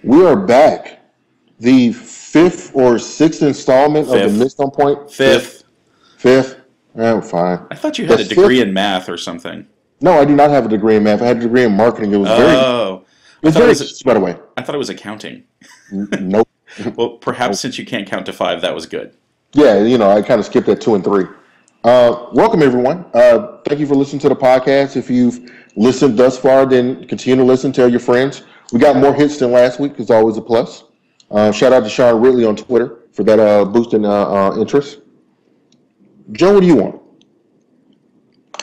We are back. The fifth or sixth installment of the Missed on Point. Fifth. I'm fine. I thought you had a degree in math or something. No, I do not have a degree in math. I had a degree in marketing. It was by the way. I thought it was accounting. Nope. Well, perhaps since you can't count to 5, that was good. Yeah, I kind of skipped at 2 and 3. Welcome, everyone. Thank you for listening to the podcast. If you've listened thus far, then continue to listen. Tell your friends. We got more hits than last week. It's always a plus. Shout out to Sean Ridley on Twitter for that boost in interest. Joe, what do you want?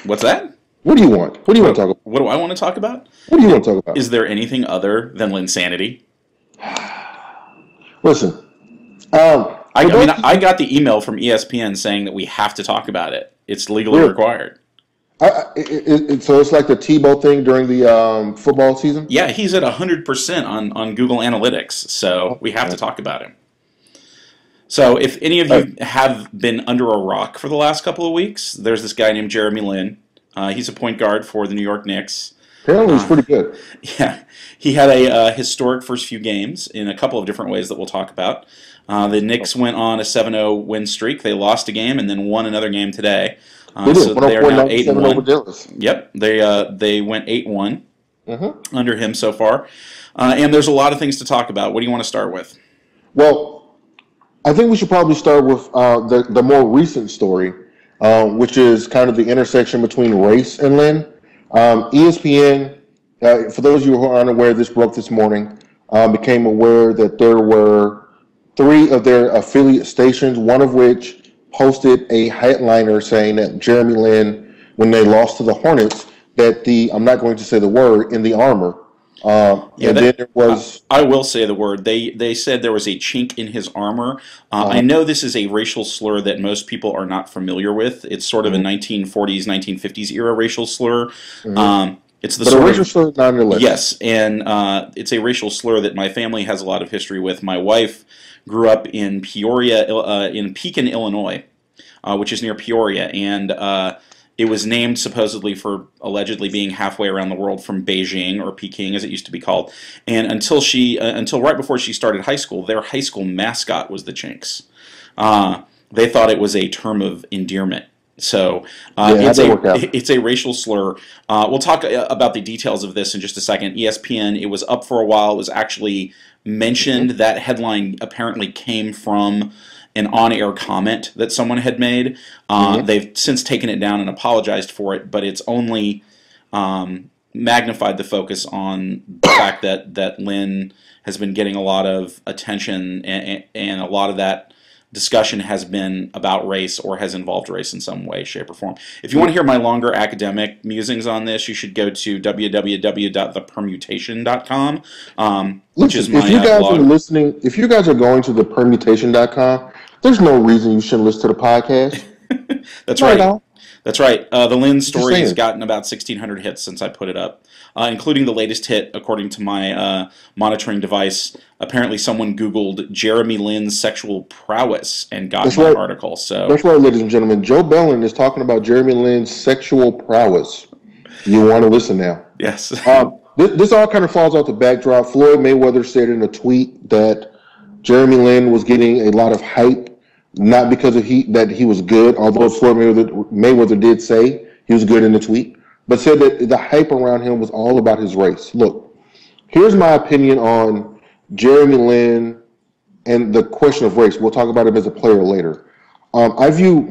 What's that? What do you want? What do you want to talk about? What do I want to talk about? What do you want to talk about? Is there anything other than Linsanity? Listen. I got the email from ESPN saying that we have to talk about it. It's legally required. So it's like the Tebow thing during the football season? Yeah, he's at 100% on Google Analytics, so we have to talk about him. So if any of you have been under a rock for the last couple of weeks, there's this guy named Jeremy Lin. He's a point guard for the New York Knicks. Apparently he's pretty good. Yeah, he had a historic first few games in a couple of different ways that we'll talk about. The Knicks went on a 7-0 win streak. They lost a game and then won another game today. So they are now 8-1. Yep, they went 8-1 under him so far. And there's a lot of things to talk about. What do you want to start with? Well, I think we should probably start with the more recent story, which is kind of the intersection between race and Lynn. ESPN, for those of you who are unaware, this broke this morning, became aware that there were 3 of their affiliate stations, one of which posted a headliner saying that Jeremy Lin, when they lost to the Hornets, that I'm not going to say the word, in the armor. Then there was... I will say the word. They said there was a chink in his armor. I know this is a racial slur that most people are not familiar with. It's sort of a 1940s, 1950s era racial slur. It's the racial slur nonetheless. Yes, and it's a racial slur that my family has a lot of history with. My wife grew up in Peoria, in Pekin, Illinois, which is near Peoria, and it was named supposedly for allegedly being halfway around the world from Beijing, or Peking as it used to be called. And until right before she started high school, their high school mascot was the Chinks. They thought it was a term of endearment. So it's a racial slur. We'll talk about the details of this in just a second. ESPN, it was up for a while. It was actually mentioned. That headline apparently came from an on-air comment that someone had made. They've since taken it down and apologized for it, but it's only magnified the focus on the fact that Lynn has been getting a lot of attention, and a lot of that discussion has been about race or has involved race in some way, shape, or form. If you want to hear my longer academic musings on this, you should go to www.thepermutation.com, which is my if you guys blog. Are listening, if you guys are going to thepermutation.com, there's no reason you shouldn't listen to the podcast. That's right. That's right. The Lynn story has gotten about 1,600 hits since I put it up, including the latest hit, according to my monitoring device. Apparently someone Googled Jeremy Lin's sexual prowess and got my article. So that's right, ladies and gentlemen. Joe Bellon is talking about Jeremy Lin's sexual prowess. You want to listen now. Yes. This all kind of falls off the backdrop. Floyd Mayweather said in a tweet that Jeremy Lin was getting a lot of hype, not because of that he was good, although Floyd Mayweather did say he was good in the tweet, but said that the hype around him was all about his race. Look, here's my opinion on Jeremy Lin and the question of race. We'll talk about him as a player later. I view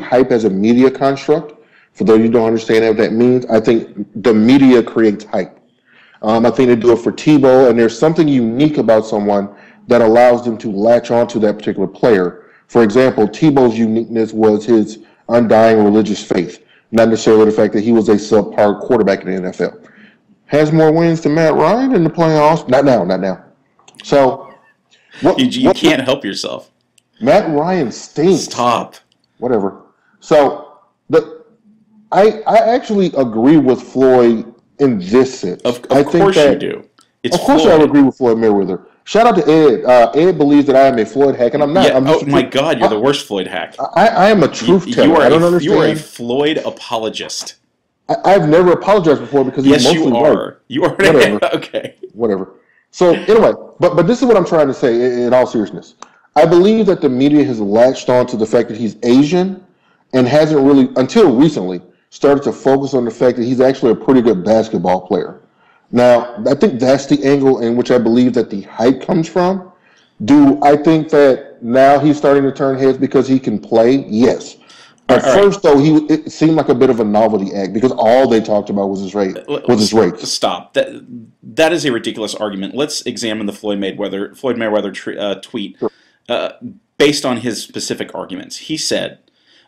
hype as a media construct. For those of you who don't understand what that means, I think the media creates hype. I think they do it for Tebow, and there's something unique about someone that allows them to latch on to that particular player. For example, Tebow's uniqueness was his undying religious faith, not necessarily the fact that he was a subpar quarterback in the NFL. Has more wins than Matt Ryan in the playoffs? Not now. So, you can't help yourself. Matt Ryan stinks. Stop. Whatever. So, I actually agree with Floyd in this sense. Of course you do. Of course I agree with Floyd Mayweather. Shout out to Ed. Ed believes that I am a Floyd hack, and I'm not. Yeah, my God, you're the worst Floyd hack. I am a truth teller. I don't understand. You are a Floyd apologist. I've never apologized before because he's Yes, mostly you white. are. You are. Whatever. Okay. Whatever. So anyway, but this is what I'm trying to say in all seriousness. I believe that the media has latched on to the fact that he's Asian and hasn't really, until recently, started to focus on the fact that he's actually a pretty good basketball player. Now, I think that's the angle in which I believe that the hype comes from. Do I think that now he's starting to turn heads because he can play? Yes. At first, though, it seemed like a bit of a novelty act because all they talked about was his race. Stop. That is a ridiculous argument. Let's examine the Floyd Mayweather tweet based on his specific arguments. He said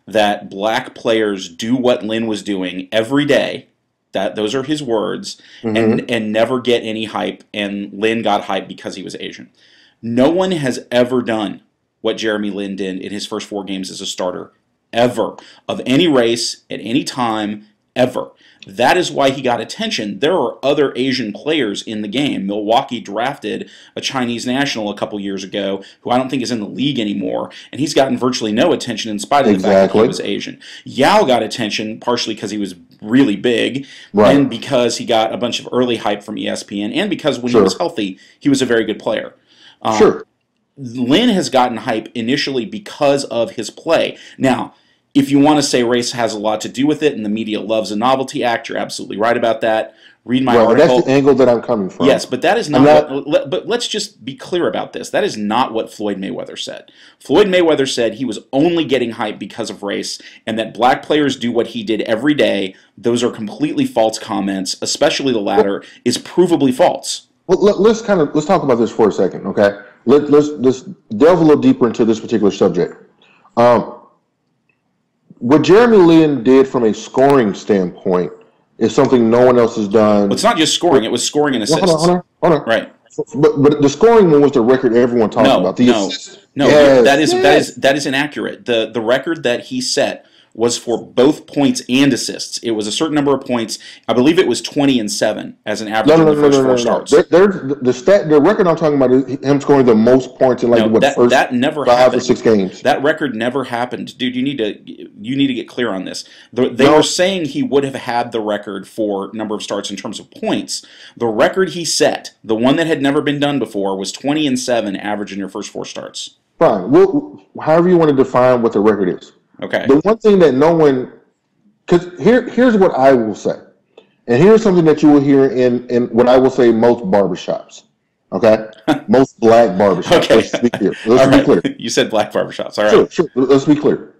that black players do what Lin was doing every day. Those are his words, and never get any hype. And Lin got hype because he was Asian. No one has ever done what Jeremy Lin did in his first 4 games as a starter, ever, of any race, at any time, ever. That is why he got attention. There are other Asian players in the game. Milwaukee drafted a Chinese national a couple years ago who I don't think is in the league anymore, and he's gotten virtually no attention in spite of the fact that he was Asian. Yao got attention partially because he was really big, and because he got a bunch of early hype from ESPN, and because when he was healthy, he was a very good player. Lin has gotten hype initially because of his play. Now, if you want to say race has a lot to do with it and the media loves a novelty act, you're absolutely right about that. Read my article. That's the angle that I'm coming from. Yes, but that is not but let's just be clear about this. That is not what Floyd Mayweather said. Floyd Mayweather said he was only getting hype because of race and that black players do what he did every day. Those are completely false comments, especially the latter is provably false. Well, let's talk about this for a second, okay? Let's delve a little deeper into this particular subject. What Jeremy Lin did from a scoring standpoint is something no one else has done. Well, it's not just scoring; it was scoring and assists. Hold on. Right. But the scoring one was the record everyone talked about. That is inaccurate. The record that he set was for both points and assists. It was a certain number of points. I believe it was 20 and 7 as an average in the first 4 starts. The record I'm talking about is him scoring the most points in that never 5 happened. or 6 games. That record never happened, dude. You need to get clear on this. They were saying he would have had the record for number of starts in terms of points. The record he set, the one that had never been done before, was 20 and 7 average in your first 4 starts. Fine. Well, however you want to define what the record is. Okay. The one thing that no one, because here's what I will say, and here's something that you will hear in what I will say most barbershops. Okay, most black barbershops. Okay. Let's be clear. Let's be clear. You said black barbershops. All right. Sure. Let's be clear.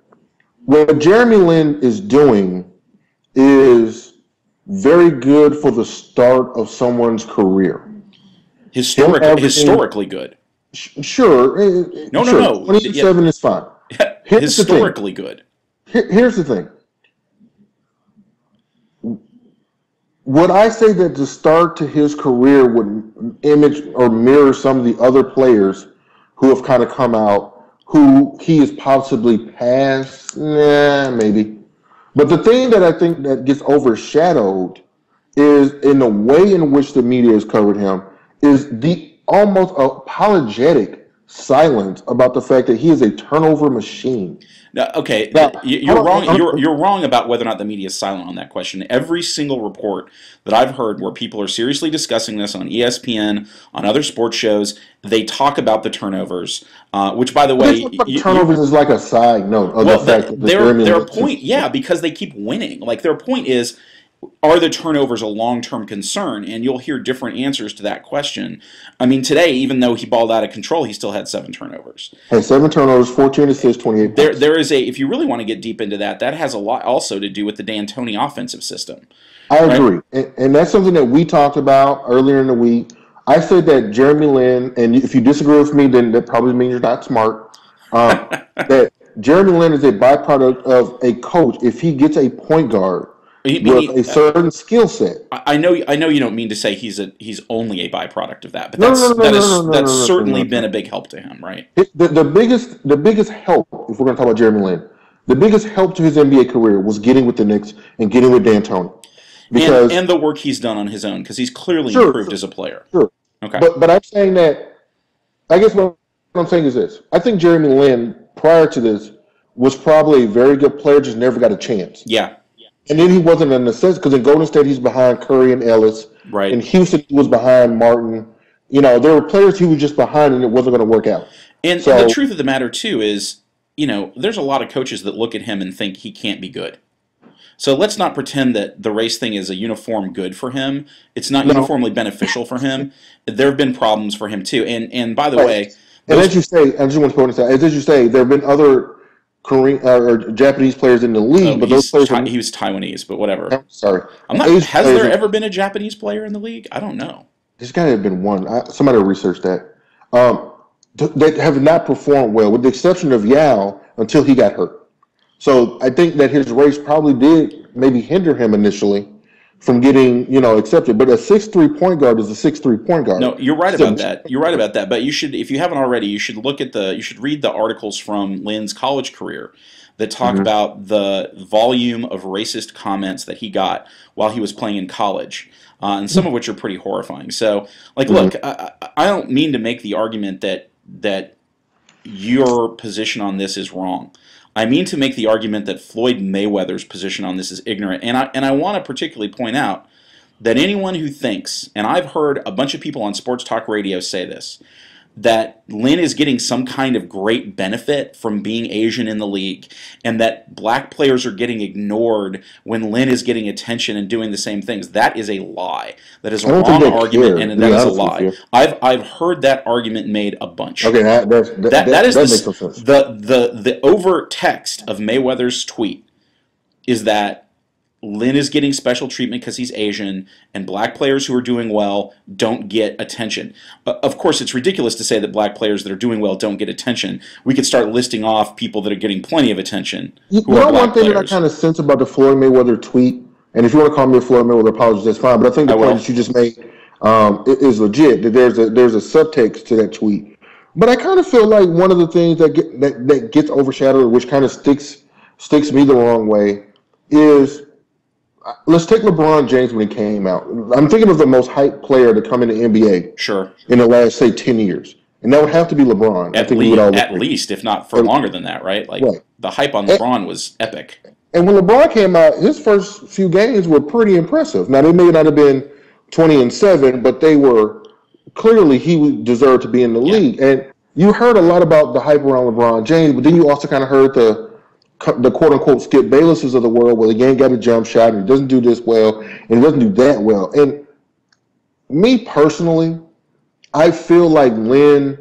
What Jeremy Lin is doing is very good for the start of someone's career. Historically good. Sure. No. 27 is fine. Historically good. Here's the thing. Would I say that the start to his career would image or mirror some of the other players who have kind of come out, who he is possibly past? Nah, maybe. But the thing that I think that gets overshadowed is in the way in which the media has covered him is the almost apologetic silence about the fact that he is a turnover machine. Now, okay, you're wrong. You're wrong about whether or not the media is silent on that question. Every single report that I've heard where people are seriously discussing this on ESPN, on other sports shows, they talk about the turnovers. Which, by the way, turnovers is like a side note of the fact that their point, because they keep winning. Like their point is, are the turnovers a long-term concern? And you'll hear different answers to that question. I mean, today, even though he balled out of control, he still had 7 turnovers. Had 7 turnovers, 14 assists, 28 points. There is if you really want to get deep into that has a lot also to do with the D'Antoni offensive system. I agree. And that's something that we talked about earlier in the week. I said that Jeremy Lin, and if you disagree with me, then that probably means you're not smart, that Jeremy Lin is a byproduct of a coach. If he gets a point guard, with a certain skill set. I know you don't mean to say he's only a byproduct of that, but that's certainly been a big help to him, right? The biggest help, if we're going to talk about Jeremy Lin, the biggest help to his NBA career was getting with the Knicks and getting with D'Antoni. And the work he's done on his own, because he's clearly improved as a player. Sure. Okay. But I'm saying that, I guess what I'm saying is this. I think Jeremy Lin, prior to this, was probably a very good player, just never got a chance. Yeah. And then he wasn't a necessity because in Golden State he's behind Curry and Ellis. In Right. Houston he was behind Martin. There were players he was just behind and it wasn't going to work out. And the So truth of the matter too is, there's a lot of coaches that look at him and think he can't be good. So let's not pretend that the race thing is a uniform good for him. It's not no, uniformly beneficial for him. There have been problems for him too. And by the right. way, And as you say, I just want to point this out. As you say, there have been other Korean or Japanese players in the league, but those players he was Taiwanese, but whatever. I'm sorry. I'm not. Has there ever been a Japanese player in the league? I don't know. There's got to have been one. Somebody researched that. That have not performed well, with the exception of Yao, until he got hurt. So I think that his race probably did maybe hinder him initially from getting, accepted. But a 6'3" point guard is a 6'3" point guard. No, you're right about that. You're right about that. But you should, if you haven't already, you should read the articles from Lin's college career that talk about the volume of racist comments that he got while he was playing in college. And some of which are pretty horrifying. So, look, I don't mean to make the argument that your position on this is wrong. I mean to make the argument that Floyd Mayweather's position on this is ignorant. And I want to particularly point out that anyone who thinks, and I've heard a bunch of people on sports talk radio say this, that Lin is getting some kind of great benefit from being Asian in the league, and that black players are getting ignored when Lin is getting attention and doing the same things. That is a lie. That is a wrong argument, and that is a lie. I've heard that argument made a bunch. Okay, that makes some sense. The overt text of Mayweather's tweet is that Lin is getting special treatment because he's Asian, and black players who are doing well don't get attention. Of course, it's ridiculous to say that black players that are doing well don't get attention. We could start listing off people that are getting plenty of attention. One thing that I kind of sense about the Floyd Mayweather tweet, and if you want to call me a Floyd Mayweather apologist, that's fine. But I think the point that you just made is legit. That there's a subtext to that tweet. But I kind of feel like one of the things that gets overshadowed, which kind of sticks me the wrong way, is. Let's take LeBron James when he came out. I'm thinking of the most hyped player to come in the NBA in the last, say, 10 years. And that would have to be LeBron. At least, if not for longer than that, right? The hype on LeBron was epic. And when LeBron came out, his first few games were pretty impressive. Now, they may not have been 20-7, but they were clearly he deserved to be in the league. And you heard a lot about the hype around LeBron James, but then you also kind of heard the quote-unquote Skip Baylesses of the world, where he ain't got a jump shot and he doesn't do this well and he doesn't do that well. And me personally, I feel like Lin,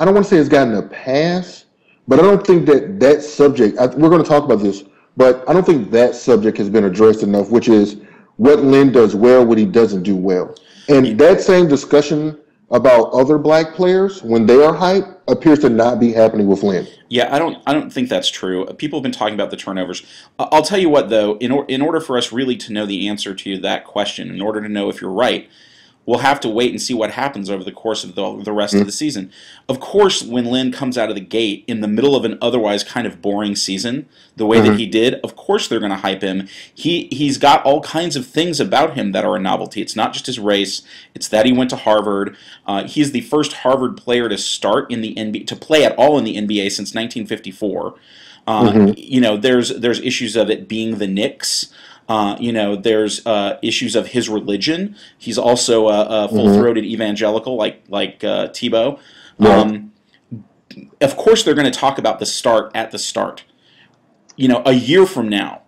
I don't want to say has gotten a pass, but I don't think that subject, we're going to talk about this, but I don't think that subject has been addressed enough, which is what Lin does well, what he doesn't do well. And that same discussion about other black players when they are hyped appears to not be happening with Lin. Yeah, I don't think that's true. People have been talking about the turnovers. I'll tell you what, though, in order for us really to know the answer to that question, in order to know if you're right, we'll have to wait and see what happens over the course of the rest of the season. Of course, when Lin comes out of the gate in the middle of an otherwise kind of boring season, the way that he did, of course they're going to hype him. He's got all kinds of things about him that are a novelty. It's not just his race. It's that he went to Harvard. He's the first Harvard player to start in the NBA, to play at all in the NBA since 1954. There's issues of it being the Knicks. There's issues of his religion. He's also a full-throated evangelical like Tebow. Of course, they're going to talk about the start at the start. A year from now,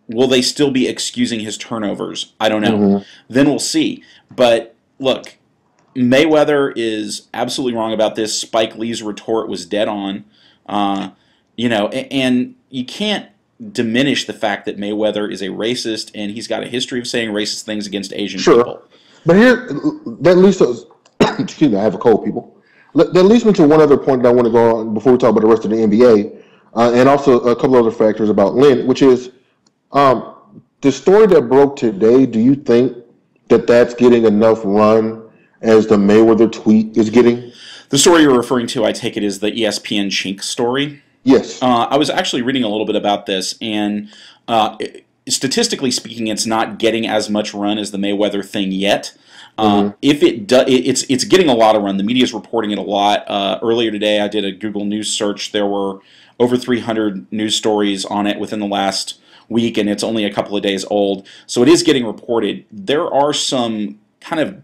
will they still be excusing his turnovers? I don't know. Then we'll see. But look, Mayweather is absolutely wrong about this. Spike Lee's retort was dead on. And you can't diminish the fact that Mayweather is a racist and he's got a history of saying racist things against Asian people. But here, that leads to, excuse me, I have a cold, people. That leads me to one other point that I want to go on before we talk about the rest of the NBA, and also a couple other factors about Lin, which is the story that broke today. Do you think that that's getting enough run as the Mayweather tweet is getting? The story you're referring to, I take it, is the ESPN Chink story. Yes. I was actually reading a little bit about this, and statistically speaking, it's not getting as much run as the Mayweather thing yet. If it does, it's getting a lot of run. The media is reporting it a lot. Earlier today, I did a Google News search. There were over 300 news stories on it within the last week and it's only a couple of days old, so it is getting reported. There are some kind of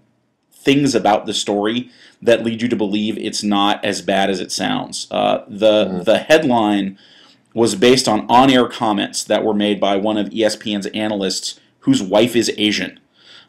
things about the story that lead you to believe it's not as bad as it sounds. The headline was based on on-air comments that were made by one of ESPN's analysts whose wife is Asian.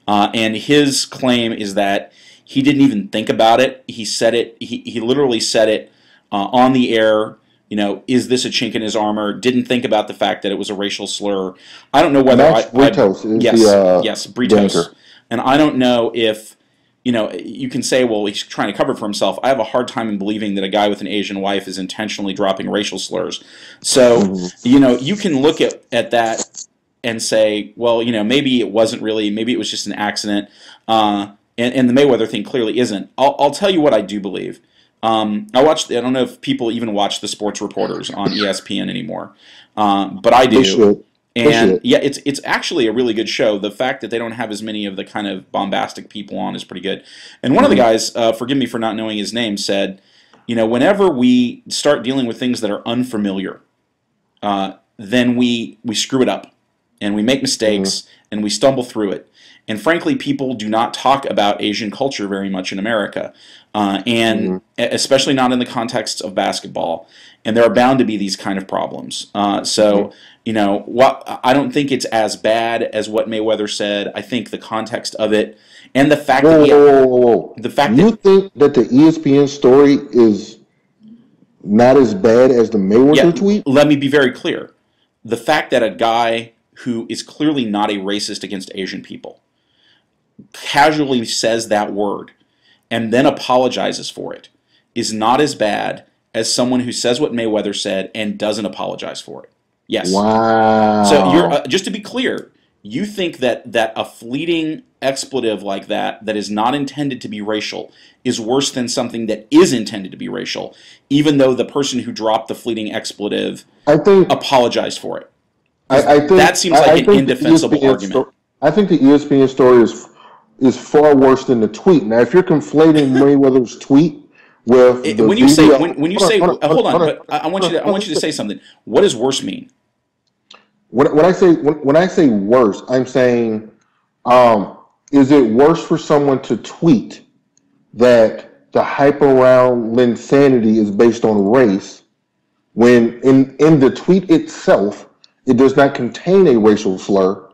And his claim is that he didn't even think about it. He said it. He literally said it on the air. Is this a chink in his armor? Didn't think about the fact that it was a racial slur. I don't know whether yes, Britos. And I don't know if you can say, well, he's trying to cover for himself. I have a hard time in believing that a guy with an Asian wife is intentionally dropping racial slurs. So you can look at that and say, well, maybe it wasn't really. Maybe it was just an accident. And the Mayweather thing clearly isn't. I'll tell you what I do believe. I don't know if people even watch the sports reporters on ESPN anymore, but I do. And yeah, it's actually a really good show. The fact that they don't have as many of the kind of bombastic people on is pretty good. And one of the guys, forgive me for not knowing his name, said, whenever we start dealing with things that are unfamiliar, then we screw it up and we make mistakes and we stumble through it. And frankly, people do not talk about Asian culture very much in America, and especially not in the context of basketball. And there are bound to be these kind of problems. I don't think it's as bad as what Mayweather said. I think the context of it and the fact that you think that the ESPN story is not as bad as the Mayweather tweet? Let me be very clear. The fact that a guy who is clearly not a racist against Asian people casually says that word and then apologizes for it is not as bad as someone who says what Mayweather said and doesn't apologize for it. Yes. Wow. So you're just to be clear, you think that a fleeting expletive like that is not intended to be racial is worse than something that is intended to be racial, even though the person who dropped the fleeting expletive apologized for it. I think that seems like an indefensible argument. I think the ESPN story is far worse than the tweet. Now, if you're conflating Mayweather's tweet with I want you to say something. What does worse mean? When I say worse, I'm saying, is it worse for someone to tweet that the hype around Linsanity is based on race when in the tweet itself it does not contain a racial slur,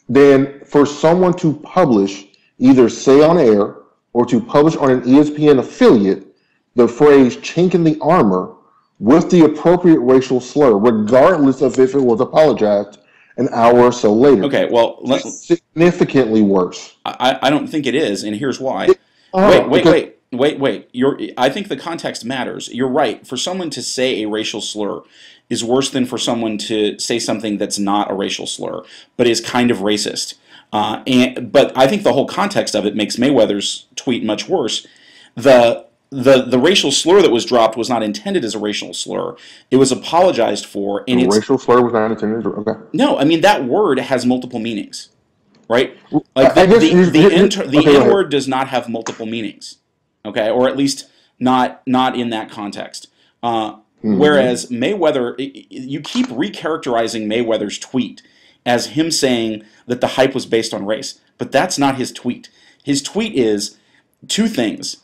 than for someone to publish, either say on air or to publish on an ESPN affiliate, the phrase chink in the armor with the appropriate racial slur, regardless of if it was apologized an hour or so later. Okay, well, significantly worse. I don't think it is, and here's why. Wait. I think the context matters. You're right. For someone to say a racial slur is worse than for someone to say something that's not a racial slur, but is kind of racist. But I think the whole context of it makes Mayweather's tweet much worse. The racial slur that was dropped was not intended as a racial slur. It was apologized for. And the racial slur was not intended. Okay. No, I mean that word has multiple meanings, right? Like the N-word does not have multiple meanings, okay, or at least not in that context. Whereas Mayweather, you keep recharacterizing Mayweather's tweet as him saying that the hype was based on race, but that's not his tweet. His tweet is two things.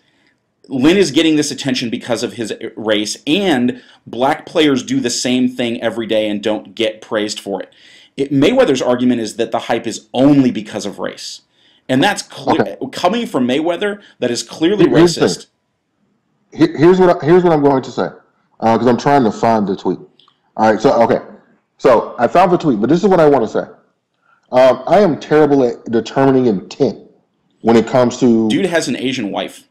Lynn is getting this attention because of his race, and black players do the same thing every day and don't get praised for it. Mayweather's argument is that the hype is only because of race. And that's coming from Mayweather, that is clearly racist. Here's what I'm going to say, because I'm trying to find the tweet. All right, so I found the tweet, but this is what I want to say. I am terrible at determining intent when it comes to... Dude has an Asian wife.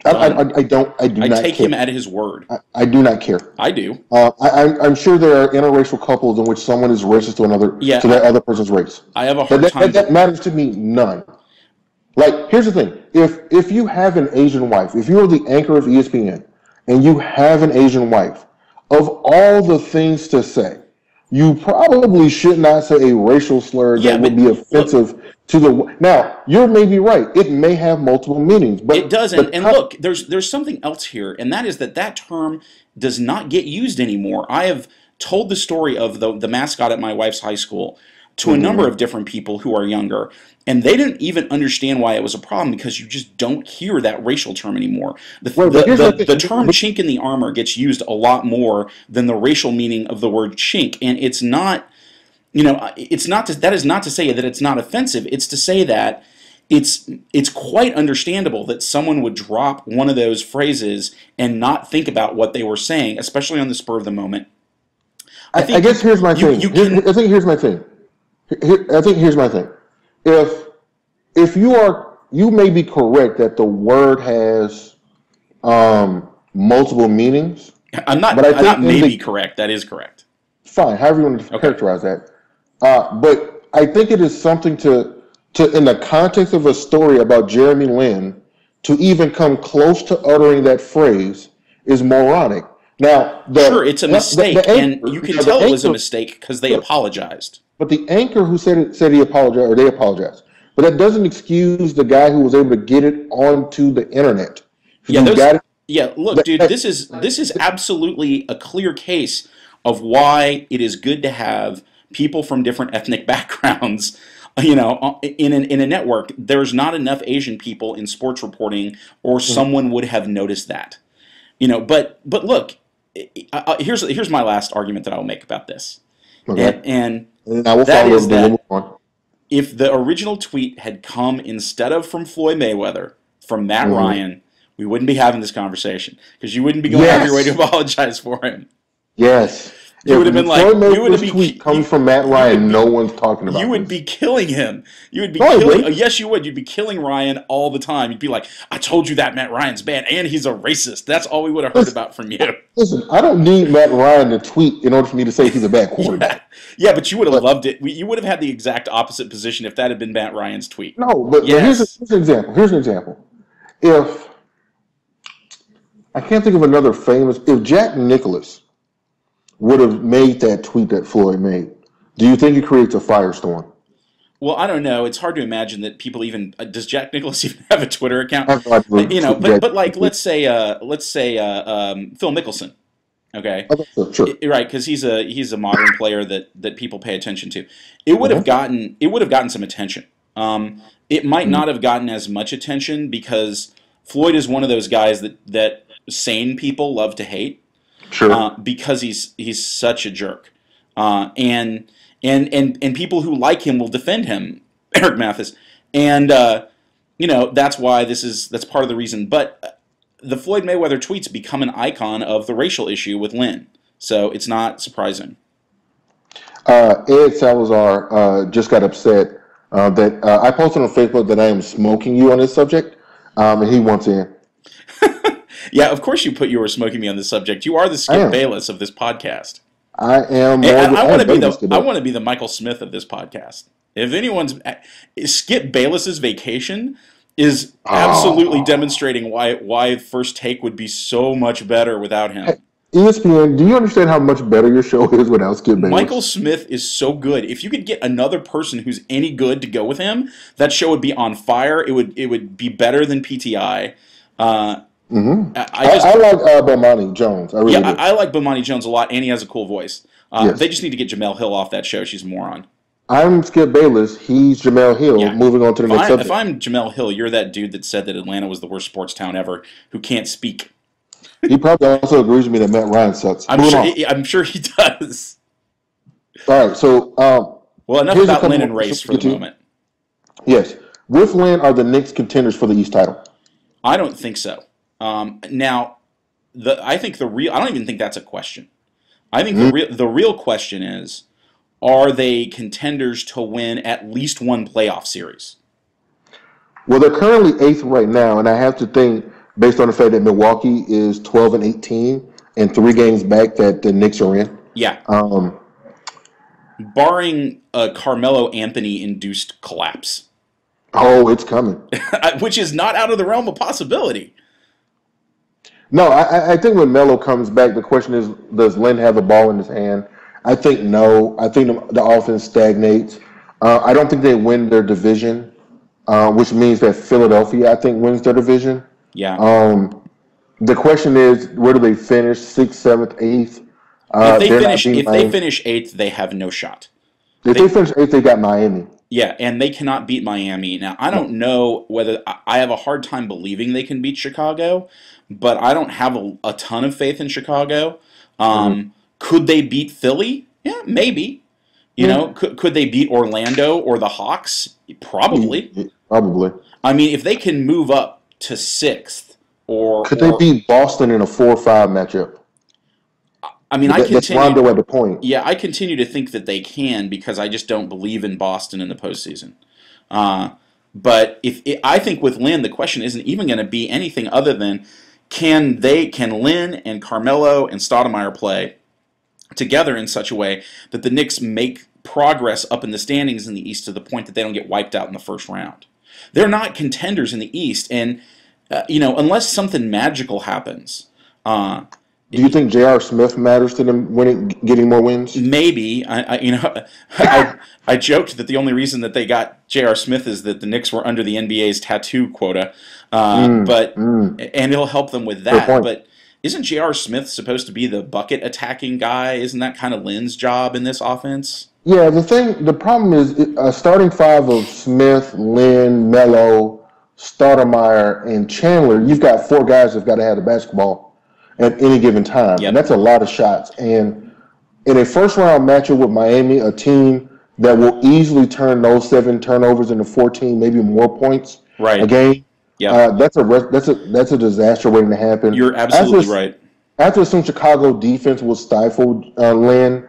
I do not take him at his word. I do not care. I do. I'm sure there are interracial couples in which someone is racist to another, to that other person's race. I have a hard time. That matters to me none. Like, here's the thing: if you have an Asian wife, if you are the anchor of ESPN and you have an Asian wife, of all the things to say, you probably should not say a racial slur that would be offensive to the... Now, you're maybe right. It may have multiple meanings. But it does. And look, there's something else here, and that is that term does not get used anymore. I have told the story of the mascot at my wife's high school to a number of different people who are younger, and they didn't even understand why it was a problem because you just don't hear that racial term anymore. The term chink in the armor gets used a lot more than the racial meaning of the word chink, and it's not, that is not to say that it's not offensive. It's to say that it's quite understandable that someone would drop one of those phrases and not think about what they were saying, especially on the spur of the moment. I guess here's my thing. I think here's my thing. If you may be correct that the word has multiple meanings. I'm not maybe correct. That is correct. Fine, however you want to characterize that. But I think it is something to in the context of a story about Jeremy Lin, to even come close to uttering that phrase is moronic. Now, sure, it's a mistake, and you can tell it was a mistake because they apologized. But the anchor who said he apologized, or they apologized. But that doesn't excuse the guy who was able to get it onto the internet. Look, dude, this is absolutely a clear case of why it is good to have people from different ethnic backgrounds. In a network. There's not enough Asian people in sports reporting, or someone would have noticed that. But look, here's my last argument that I'll make about this. Okay. And that is that if the original tweet had come instead of from Floyd Mayweather, from Matt Ryan, we wouldn't be having this conversation because you wouldn't be going out of your way to apologize for him. Yes. You would have been like, tweet comes from Matt Ryan. No one's talking about. You would be killing him. You would be killing. Yes, you would. You'd be killing Ryan all the time. You'd be like, "I told you that Matt Ryan's bad, and he's a racist." That's all we would have heard about from you. Listen, I don't need Matt Ryan to tweet in order for me to say he's a bad quarterback. Yeah, but you would have loved it. You would have had the exact opposite position if that had been Matt Ryan's tweet. No, but here's an example. Here's an example. If I can't think of another famous, if Jack Nicklaus would have made that tweet that Floyd made, do you think it creates a firestorm? Well, I don't know. It's hard to imagine that people even does Jack Nicklaus even have a Twitter account? But like let's say Phil Mickelson, okay, sure. Right, because he's a modern player that people pay attention to. It would have gotten some attention. It might not have gotten as much attention because Floyd is one of those guys that sane people love to hate. Sure. Because he's such a jerk, and people who like him will defend him, Eric Mathis, and that's why that's part of the reason. But the Floyd Mayweather tweets become an icon of the racial issue with Lynn, so it's not surprising. Ed Salazar just got upset that I posted on Facebook that I am smoking you on this subject, and he wants in. Yeah, of course you put you were smoking me on this subject. You are the Skip Bayless of this podcast. I am. I want to be the Michael Smith of this podcast. If anyone's Skip Bayless's vacation is absolutely demonstrating why First Take would be so much better without him. ESPN, do you understand how much better your show is without Skip Bayless? Michael Smith is so good. If you could get another person who's any good to go with him, that show would be on fire. It would be better than PTI. I like Bomani Jones. I like Bomani Jones a lot, and he has a cool voice. Yes. They just need to get Jamel Hill off that show. She's a moron. I'm Skip Bayless. He's Jamel Hill. Yeah. Moving on to the next subject. If I'm Jamel Hill, you're that dude that said that Atlanta was the worst sports town ever, who can't speak. He probably also agrees with me that Matt Ryan sucks. I'm sure he does. All right, so enough about Lynn and race for the moment. Yes, with Lynn, are the Knicks contenders for the East title? I don't think so. I don't even think that's a question. I think the real question is, are they contenders to win at least one playoff series? Well, they're currently 8th right now, and I have to think, based on the fact that Milwaukee is 12-18 and 3 games back that the Knicks are in. Yeah. Barring a Carmelo Anthony-induced collapse. Oh, it's coming. Which is not out of the realm of possibility. No, I think when Melo comes back, the question is, does Lynn have the ball in his hand? I think no. I think the offense stagnates. I don't think they win their division, which means that Philadelphia, I think, wins their division. Yeah. The question is, where do they finish? 6th, 7th, If they finish eighth, they have no shot. If they finish eighth, they got Miami. Yeah, and they cannot beat Miami. Now, I don't know whether I have a hard time believing they can beat Chicago, but I don't have a ton of faith in Chicago. Could they beat Philly? Yeah, maybe. You know, could they beat Orlando or the Hawks? Probably. Probably. I mean, if they can move up to sixth, could they beat Boston in a 4-5 matchup? I mean, that's Rondo at the point. Yeah, I continue to think that they can because I just don't believe in Boston in the postseason. But I think with Lynn, the question isn't even going to be anything other than can Lynn and Carmelo and Stoudemire play together in such a way that the Knicks make progress up in the standings in the East to the point that they don't get wiped out in the first round. They're not contenders in the East, and unless something magical happens. Do you think J.R. Smith matters to them getting more wins? Maybe. I joked that the only reason that they got J.R. Smith is that the Knicks were under the NBA's tattoo quota, and it'll help them with that. But isn't J.R. Smith supposed to be the bucket attacking guy? Isn't that kind of Lynn's job in this offense? Yeah, the problem is a starting five of Smith, Lynn, Melo, Stoudemire, and Chandler. You've got four guys that've got to have the basketball at any given time. Yep. And that's a lot of shots. And in a first-round matchup with Miami, a team that will easily turn those 7 turnovers into 14, maybe more points a game, that's a disaster waiting to happen. You're absolutely right. I have to assume Chicago defense will stifle Lynn.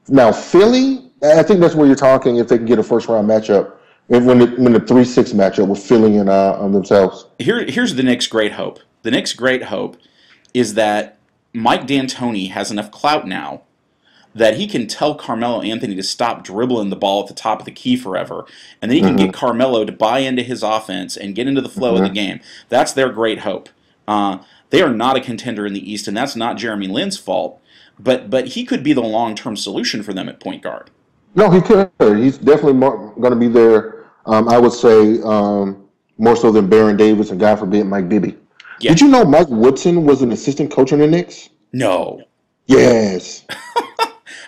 Now, Philly, I think that's where you're talking if they can get a first-round matchup, when the 3-6 matchup with Philly and themselves. Here's the Knicks' great hope. The Knicks' great hope is that Mike D'Antoni has enough clout now that he can tell Carmelo Anthony to stop dribbling the ball at the top of the key forever, and then he can get Carmelo to buy into his offense and get into the flow of the game. That's their great hope. They are not a contender in the East, and that's not Jeremy Lin's fault, but he could be the long-term solution for them at point guard. No, he could. He's definitely going to be there, I would say, more so than Baron Davis and, God forbid, Mike Bibby. Yeah. Did you know Mike Woodson was an assistant coach on the Knicks? No. Yes.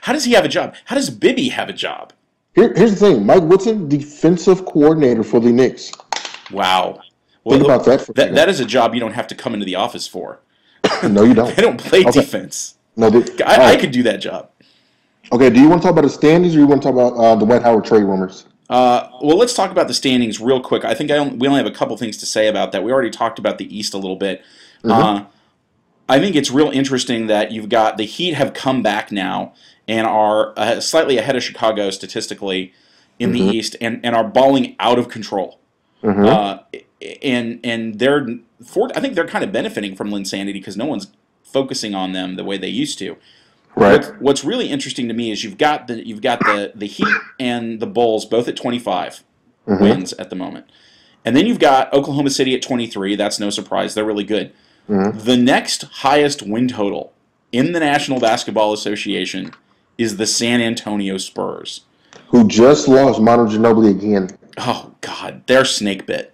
How does he have a job? How does Bibby have a job? Here's the thing. Mike Woodson, defensive coordinator for the Knicks. Wow. Well, think about that for a second. That is a job you don't have to come into the office for. No, you don't. They don't play defense. No, I could do that job. Okay, do you want to talk about the standings or you want to talk about the Dwight Howard trade rumors? Well, let's talk about the standings real quick. I think we only have a couple things to say about that. We already talked about the East a little bit. I think it's real interesting that you've got the Heat have come back now and are slightly ahead of Chicago statistically in the East and are balling out of control. And they're I think they're kind of benefiting from Linsanity because no one's focusing on them the way they used to. Right. What's really interesting to me is you've got the Heat and the Bulls both at 25 wins at the moment, and then you've got Oklahoma City at 23. That's no surprise; they're really good. The next highest win total in the National Basketball Association is the San Antonio Spurs, who just lost Manu Ginobili again. Oh God, they're snake bit.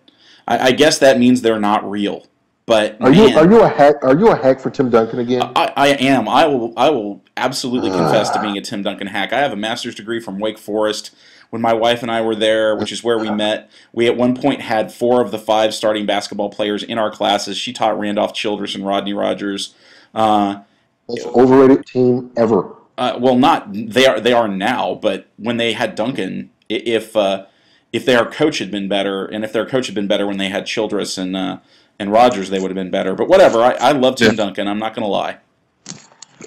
I guess that means they're not real. But are you a hack? Are you a hack for Tim Duncan again? I am. I will absolutely confess to being a Tim Duncan hack. I have a master's degree from Wake Forest. When my wife and I were there, which is where we met, we at one point had 4 of the 5 starting basketball players in our classes. She taught Randolph Childress and Rodney Rogers. Most overrated team ever. Well, not they are now, but when they had Duncan, if their coach had been better, and if their coach had been better when they had Childress and Rogers, they would have been better. But whatever, I love Tim Duncan. I'm not going to lie.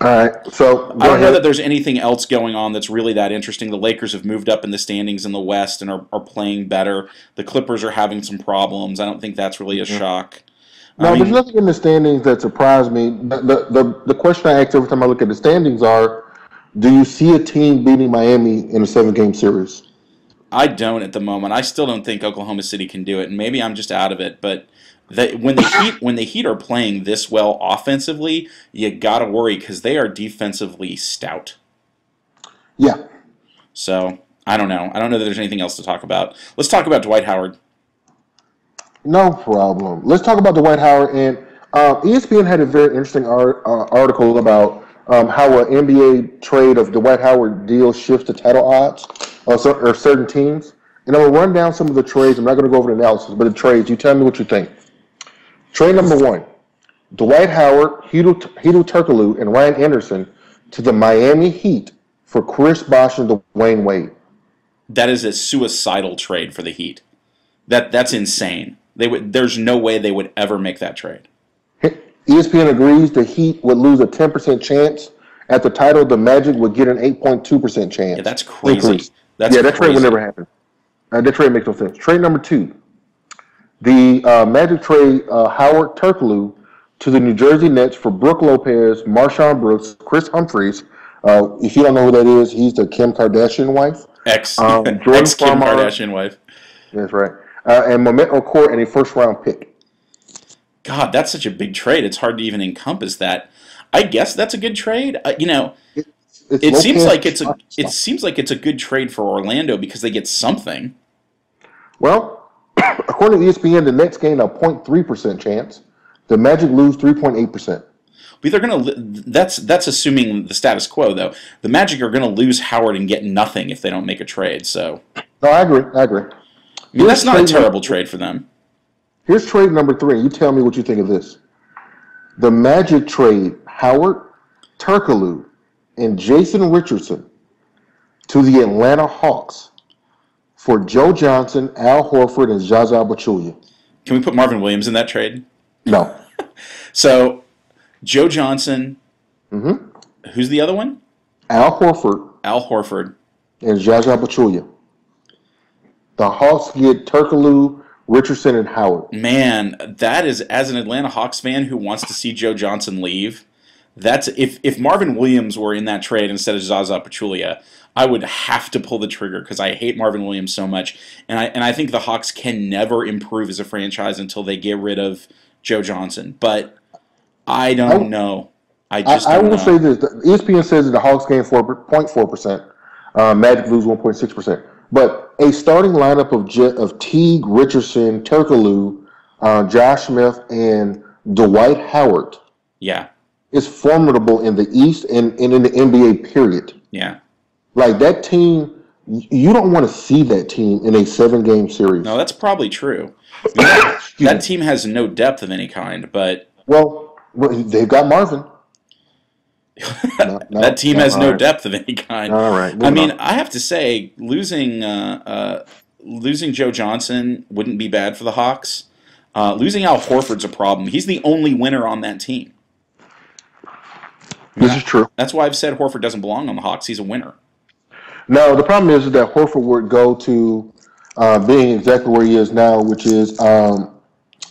All right, so I don't know that there's anything else going on that's really that interesting. The Lakers have moved up in the standings in the West and are playing better. The Clippers are having some problems. I don't think that's really a shock. No, there's nothing in the standings that surprised me. The question I ask every time I look at the standings are, do you see a team beating Miami in a 7-game series? I don't at the moment. I still don't think Oklahoma City can do it, and maybe I'm just out of it, but when the Heat are playing this well offensively, you gotta worry because they are defensively stout. Yeah. So I don't know. I don't know that there's anything else to talk about. Let's talk about Dwight Howard. No problem. Let's talk about Dwight Howard. And ESPN had a very interesting article about how an NBA trade of Dwight Howard deal shifts the title odds or certain teams. And I'm going to run down some of the trades. I'm not going to go over the analysis, but the trades. You tell me what you think. Trade number one, Dwight Howard, Hedo Turkoglu, and Ryan Anderson to the Miami Heat for Chris Bosh and Dwayne Wade. That is a suicidal trade for the Heat. That's insane. There's no way they would ever make that trade. ESPN agrees the Heat would lose a 10% chance at the title. The Magic would get an 8.2% chance. Yeah, that's crazy. That trade would never happen. That trade makes no sense. Trade number two. The Magic trade Howard Turkoglu to the New Jersey Nets for Brooke Lopez, Marshawn Brooks, Chris Humphries. If you don't know who that is, he's the Kim Kardashian wife. Ex-Kim Kardashian wife. That's right. And Memento Court and a first-round pick. God, that's such a big trade. It's hard to even encompass that. I guess that's a good trade. It seems like it's a good trade for Orlando because they get something. Well, according to ESPN, the Nets gain a 0.3% chance. The Magic lose 3.8%. But they're gonna. That's assuming the status quo, though. The Magic are gonna lose Howard and get nothing if they don't make a trade. So. No, I agree. I mean, that's not a terrible trade for them. Here's trade number three. You tell me what you think of this. The Magic trade Howard, Turkoglu, and Jason Richardson to the Atlanta Hawks for Joe Johnson, Al Horford, and Zaza Pachulia. Can we put Marvin Williams in that trade? No. So, Joe Johnson. Mm-hmm. Who's the other one? Al Horford. And Zaza Pachulia. The Hawks get Turkoglu, Richardson, and Howard. Man, that is, as an Atlanta Hawks fan who wants to see Joe Johnson leave, that's if Marvin Williams were in that trade instead of Zaza Pachulia, I would have to pull the trigger because I hate Marvin Williams so much, and I think the Hawks can never improve as a franchise until they get rid of Joe Johnson. But I don't know. I will say this: ESPN says that the Hawks gain 4.4%, Magic lose 1.6%. But a starting lineup of Teague, Richardson, Turkoglu, Josh Smith, and Dwight Howard, is formidable in the East and in the NBA. Period. Yeah, like that team, you don't want to see that team in a 7-game series. No, that's probably true. That team has no depth of any kind. But they've got Marvin. That team has no depth of any kind. All right. I mean, I have to say, losing Joe Johnson wouldn't be bad for the Hawks. Losing Al Horford's a problem. He's the only winner on that team. This is true. That's why I've said Horford doesn't belong on the Hawks. He's a winner. No, the problem is that Horford would go to being exactly where he is now, which is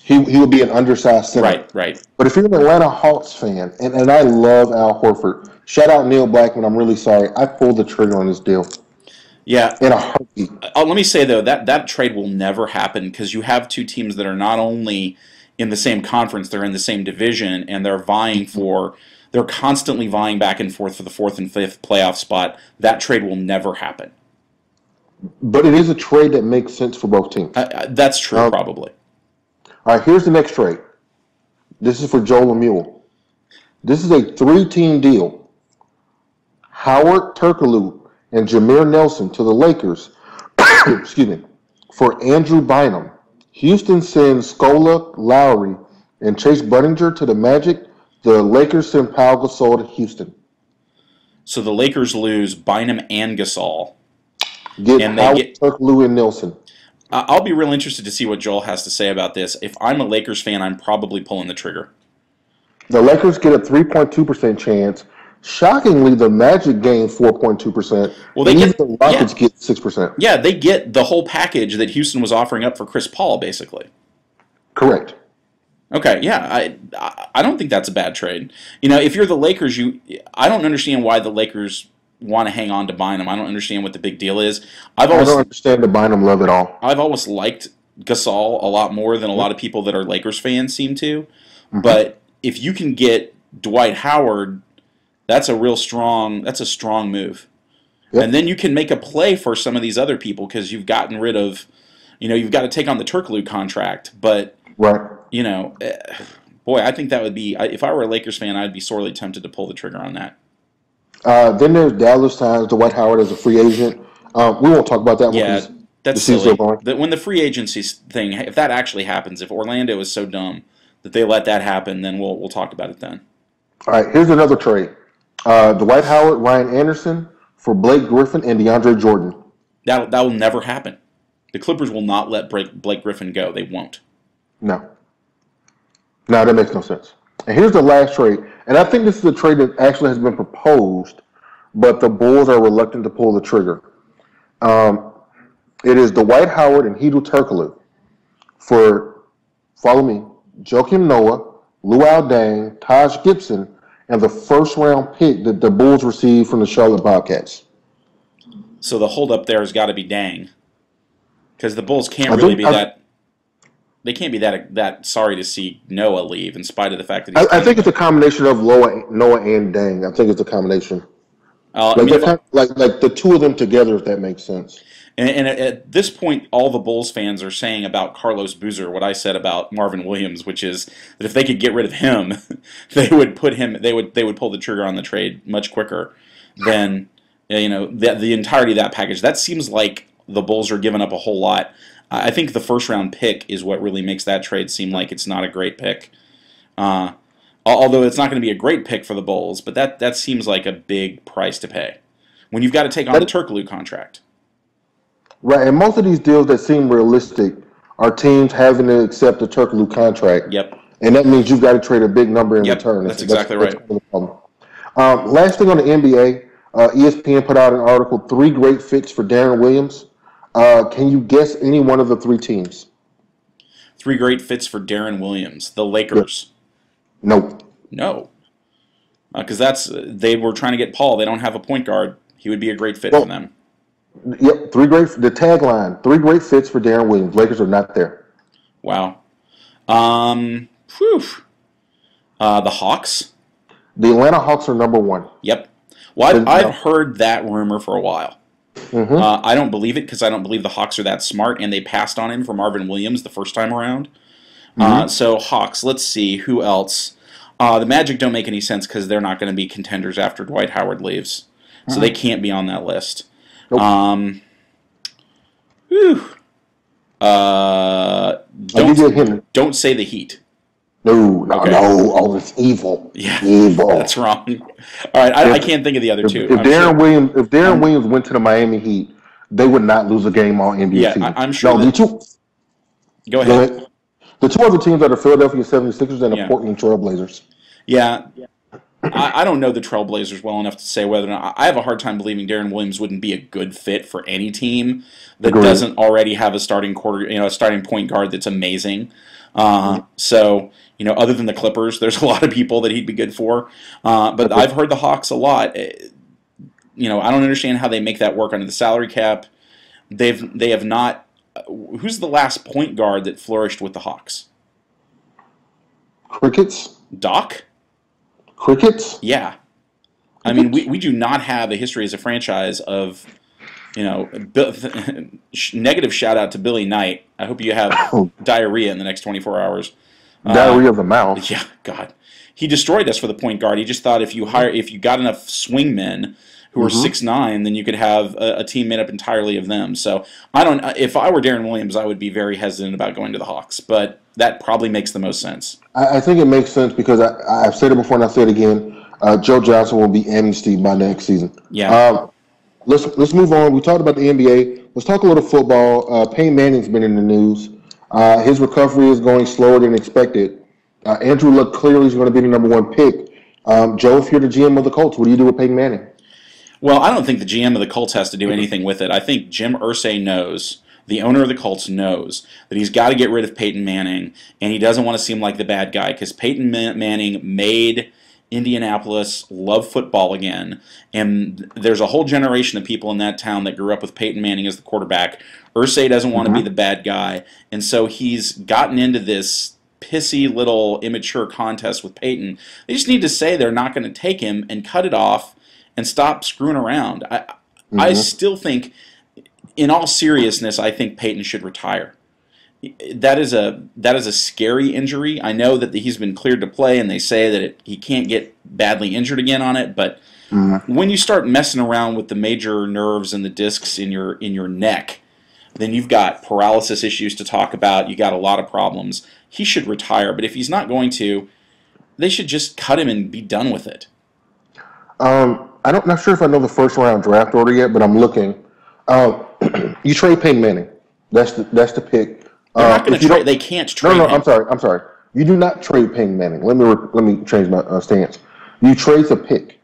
he would be an undersized center. Right. But if you're an Atlanta Hawks fan, and I love Al Horford, shout out Neil Blackman, I'm really sorry. I pulled the trigger on this deal. Yeah. In a heartbeat. Let me say, though, that trade will never happen because you have two teams that are not only in the same conference, they're in the same division, and they're constantly vying back and forth for the 4th and 5th playoff spot. That trade will never happen. But it is a trade that makes sense for both teams. That's true, probably. All right, here's the next trade. This is for Joel Emile. This is a 3-team deal. Howard Turkoglu and Jameer Nelson to the Lakers, excuse me, for Andrew Bynum. Houston sends Scola, Lowry, and Chase Budinger to the Magic. The Lakers send Pau Gasol to Houston. So the Lakers lose Bynum and Gasol. Get Turkoglu and Nelson. I'll be real interested to see what Joel has to say about this. If I'm a Lakers fan, I'm probably pulling the trigger. The Lakers get a 3.2% chance. Shockingly, the Magic gain 4.2%. Well, the Rockets get 6%. Yeah, they get the whole package that Houston was offering up for Chris Paul, basically. Correct. Okay, yeah, I don't think that's a bad trade. If you're the Lakers, I don't understand why the Lakers want to hang on to Bynum. I don't understand what the big deal is. I don't understand the Bynum love at all. I've always liked Gasol a lot more than a lot of people that are Lakers fans seem to. Mm-hmm. But if you can get Dwight Howard, that's a strong move. Yep. And then you can make a play for some of these other people because you've gotten rid of, you've got to take on the Turkoglu contract. But, right. Boy, I think that would be, if I were a Lakers fan, I'd be sorely tempted to pull the trigger on that. Then there's Dallas signs Dwight Howard as a free agent. We won't talk about that one Yeah, because the that's season's still silly. going. When the free agency thing, if that actually happens, if Orlando is so dumb that they let that happen, then we'll talk about it then. All right, here's another trade. Dwight Howard, Ryan Anderson for Blake Griffin and DeAndre Jordan. That will never happen. The Clippers will not let Blake Griffin go. They won't. No, that makes no sense. And here's the last trade. And I think this is a trade that actually has been proposed, but the Bulls are reluctant to pull the trigger. It is Dwight Howard and Hedo Turkoglu for, follow me, Joakim Noah, Luol Deng, Taj Gibson, and the first-round pick that the Bulls received from the Charlotte Bobcats. So the holdup there has got to be Dang, because the Bulls can't really be that. They can't be that sorry to see Noah leave, in spite of the fact that he's. I think it's a combination of Noah and Deng. I think it's a combination. Like the two of them together, if that makes sense. And at this point, all the Bulls fans are saying about Carlos Boozer what I said about Marvin Williams, which is that if they could get rid of him, they would pull the trigger on the trade much quicker than the entirety of that package. That seems like the Bulls are giving up a whole lot. I think the first round pick is what really makes that trade seem like it's not a great pick. Although it's not going to be a great pick for the Bulls, but that seems like a big price to pay when you've got to take on the Turkoglu contract. Right, and most of these deals that seem realistic are teams having to accept the Turkoglu contract. Yep. And that means you've got to trade a big number in return. That's exactly right. That's the problem. Last thing on the NBA, ESPN put out an article, 3 great fits for Darren Williams. Can you guess any one of the 3 teams? 3 great fits for Darren Williams. The Lakers. Nope. No. Because they were trying to get Paul. They don't have a point guard. He would be a great fit for them. Yep, the tagline, 3 great fits for Darren Williams. Lakers are not there. Wow. The Hawks. The Atlanta Hawks are number 1. Yep. Well, I've heard that rumor for a while. Mm-hmm. I don't believe it because I don't believe the Hawks are that smart, and they passed on him for Marvin Williams the first time around. Mm-hmm. So Hawks, let's see, who else? The Magic don't make any sense because they're not going to be contenders after Dwight Howard leaves. So they can't be on that list. Nope. Don't say the Heat. No. Oh, it's evil. Yeah, evil. That's wrong. All right, I can't think of the other two. If Darren Williams went to the Miami Heat, they would not lose a game on NBA team. I'm sure. Go ahead. The 2 other teams are the Philadelphia 76ers and the Portland Trailblazers. Yeah. I don't know the Trailblazers well enough to say whether or not. I have a hard time believing Darren Williams wouldn't be a good fit for any team that doesn't already have a starting point guard that's amazing. So, other than the Clippers, there's a lot of people that he'd be good for. But I've heard the Hawks a lot. I don't understand how they make that work under the salary cap. They have not. Who's the last point guard that flourished with the Hawks? Crickets. Doc? Crickets? Yeah. I mean, we do not have a history as a franchise of, negative shout out to Billy Knight. I hope you have diarrhea in the next 24 hours. Diarrhea of the mouth. Yeah, God. He destroyed us for the point guard. He just thought if you got enough swingmen who are 6'9", then you could have a team made up entirely of them. So if I were Darren Williams, I would be very hesitant about going to the Hawks, but that probably makes the most sense. I think it makes sense because I've said it before and I'll say it again. Joe Johnson will be amnestied by next season. Yeah. Let's move on. We talked about the NBA. Let's talk a little football. Peyton Manning's been in the news. His recovery is going slower than expected. Andrew Luck clearly is going to be the number 1 pick. Joe, if you're the GM of the Colts, what do you do with Peyton Manning? Well, I don't think the GM of the Colts has to do anything with it. I think Jim Irsay knows, the owner of the Colts knows, that he's got to get rid of Peyton Manning, and he doesn't want to seem like the bad guy because Peyton Manning made Indianapolis love football again, and there's a whole generation of people in that town that grew up with Peyton Manning as the quarterback. Irsay doesn't want to be the bad guy, and so he's gotten into this pissy little immature contest with Peyton. They just need to say they're not going to take him and cut it off and stop screwing around. I still think, in all seriousness, I think Peyton should retire. that is a scary injury. I know that he's been cleared to play, and they say that he can't get badly injured again on it. But when you start messing around with the major nerves and the discs in your neck, then you've got paralysis issues to talk about. You got a lot of problems. He should retire, but if he's not going to, they should just cut him and be done with it. Not sure if I know the first round draft order yet, but I'm looking. You trade Peyton Manning. That's the pick. They're not going to trade. They can't trade. No, him. I'm sorry. You do not trade Peyton Manning. Let me change my stance. You trade the pick,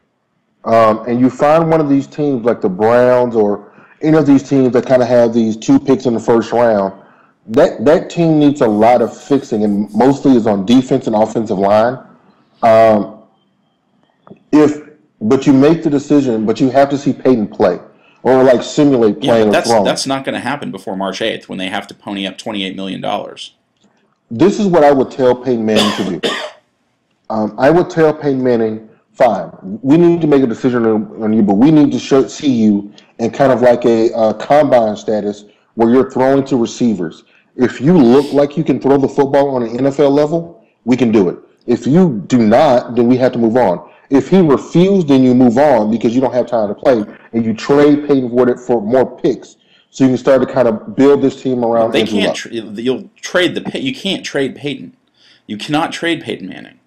and you find one of these teams like the Browns or any of these teams that kind of have these 2 picks in the first round. That team needs a lot of fixing, and mostly is on defense and offensive line. But you make the decision, but you have to see Peyton play. Or like simulate playing that's not going to happen before March 8th when they have to pony up $28 million. This is what I would tell Peyton Manning to do. I would tell Peyton Manning, fine, we need to make a decision on you, but we need to see you in kind of like a combine status where you're throwing to receivers. If you look like you can throw the football on an NFL level, we can do it. If you do not, then we have to move on. If he refused, then you move on because you don't have time to play, and you trade Peyton for more picks, so you can start to kind of build this team around. They can't. You'll trade you can't trade Peyton. You cannot trade Peyton Manning.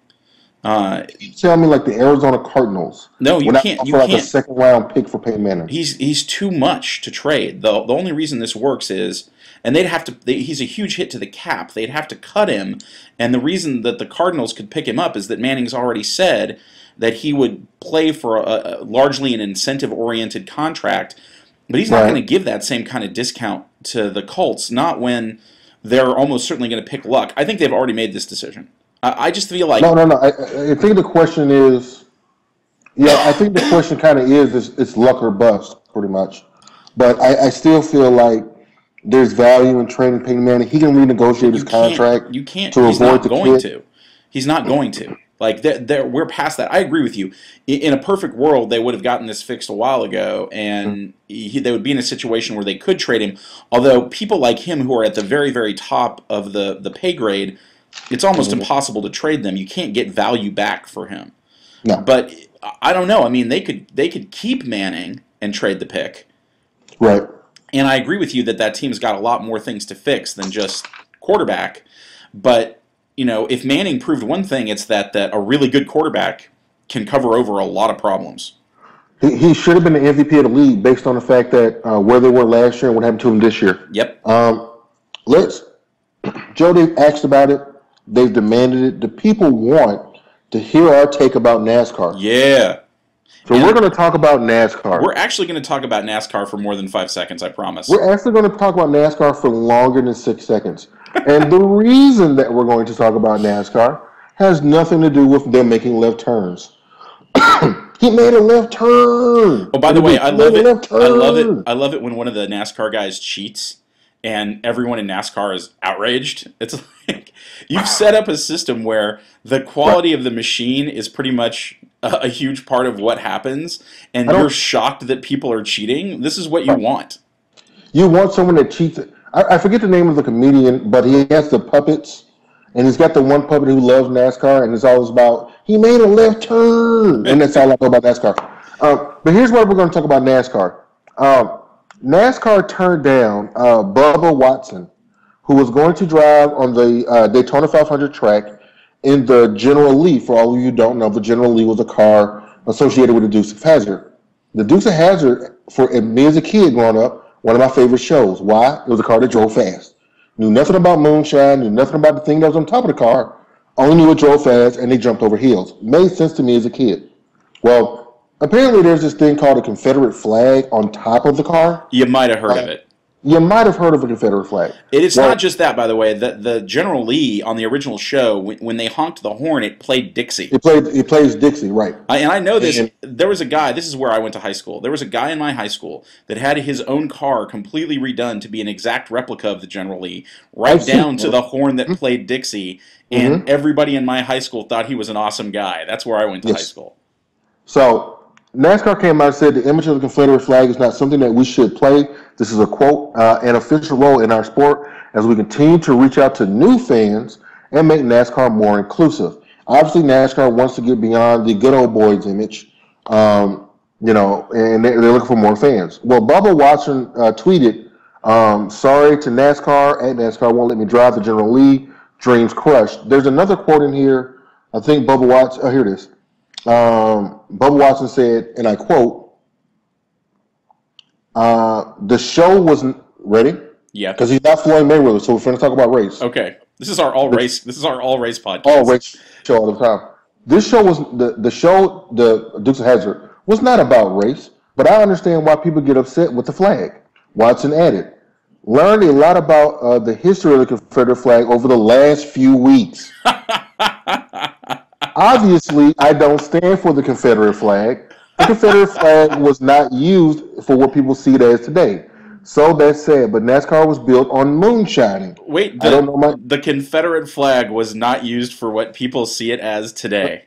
Tell me like the Arizona Cardinals. No, you can't. You can't. A second round pick for Peyton Manning. He's too much to trade. The only reason this works is, and they'd have to. He's a huge hit to the cap. They'd have to cut him, and the reason that the Cardinals could pick him up is that Manning's already said that he would play for largely an incentive-oriented contract, but he's not going to give that same kind of discount to the Colts, not when they're almost certainly going to pick Luck. I think they've already made this decision. I just feel like... No. I think the question is... Yeah, I think the question kind of is it's Luck or bust, pretty much. But I still feel like there's value in trading Peyton Manning. He can renegotiate his contract. You can't. To he's avoid not the going kid. to. He's not going to. Like, we're past that. I agree with you. In a perfect world, they would have gotten this fixed a while ago, and they would be in a situation where they could trade him. Although people like him who are at the very, very top of the pay grade, it's almost impossible to trade them. You can't get value back for him. No. But I don't know. I mean, they could keep Manning and trade the pick. Right. And I agree with you that team's got a lot more things to fix than just quarterback. But if Manning proved one thing, it's that a really good quarterback can cover over a lot of problems. He should have been the MVP of the league based on the fact that where they were last year and what happened to him this year. Yep. Joe, they've asked about it. They've demanded it. The people want to hear our take about NASCAR. Yeah. So we're going to talk about NASCAR. We're actually going to talk about NASCAR for more than 5 seconds, I promise. We're actually going to talk about NASCAR for longer than 6 seconds. And the reason that we're going to talk about NASCAR has nothing to do with them making left turns. He made a left turn. Oh, by the way, I love it. I love it when one of the NASCAR guys cheats and everyone in NASCAR is outraged. It's like you've set up a system where the quality of the machine is pretty much a huge part of what happens, and you're shocked that people are cheating. This is what you want. You want someone that cheats. I forget the name of the comedian, but he has the puppets, and he's got the one puppet who loves NASCAR, and it's always about, he made a left turn, and that's all I know about NASCAR. But here's what we're going to talk about NASCAR. NASCAR turned down Bubba Watson, who was going to drive on the Daytona 500 track in the General Lee. For all of you who don't know, the General Lee was a car associated with the Dukes of Hazzard. The Dukes of Hazzard, for me as a kid growing up, one of my favorite shows. Why? It was a car that drove fast. Knew nothing about moonshine, knew nothing about the thing that was on top of the car, only knew it drove fast, and they jumped over hills. Made sense to me as a kid. Well, apparently there's this thing called a Confederate flag on top of the car. You might have heard of it. You might have heard of a Confederate flag. It's not just that, by the way. The General Lee on the original show, when they honked the horn, it played Dixie. It plays Dixie, right? And I know this. There was a guy. This is where I went to high school. There was a guy in my high school that had his own car completely redone to be an exact replica of the General Lee, right down to the horn that played Dixie. And everybody in my high school thought he was an awesome guy. That's where I went to high school. So NASCAR came out and said the image of the Confederate flag is not something that we should play. This is a quote, an official role in our sport as we continue to reach out to new fans and make NASCAR more inclusive. Obviously, NASCAR wants to get beyond the good old boys image, and they're looking for more fans. Well, Bubba Watson tweeted, sorry to NASCAR, at NASCAR won't let me drive the General Lee, dreams crushed. There's another quote in here. I think Bubba Watson, here it is. Bubba Watson said, and I quote, the show wasn't ready. Yeah. Because he's not Floyd Mayweather, so we're going to talk about race. Okay. This is our all race podcast. All race show all the time. This show was the show, the Dukes of Hazzard, was not about race, but I understand why people get upset with the flag. Watson added, learned a lot about the history of the Confederate flag over the last few weeks. Obviously, I don't stand for the Confederate flag. The Confederate flag was not used for what people see it as today. So that's sad, but NASCAR was built on moonshining. Wait, the Confederate flag was not used for what people see it as today.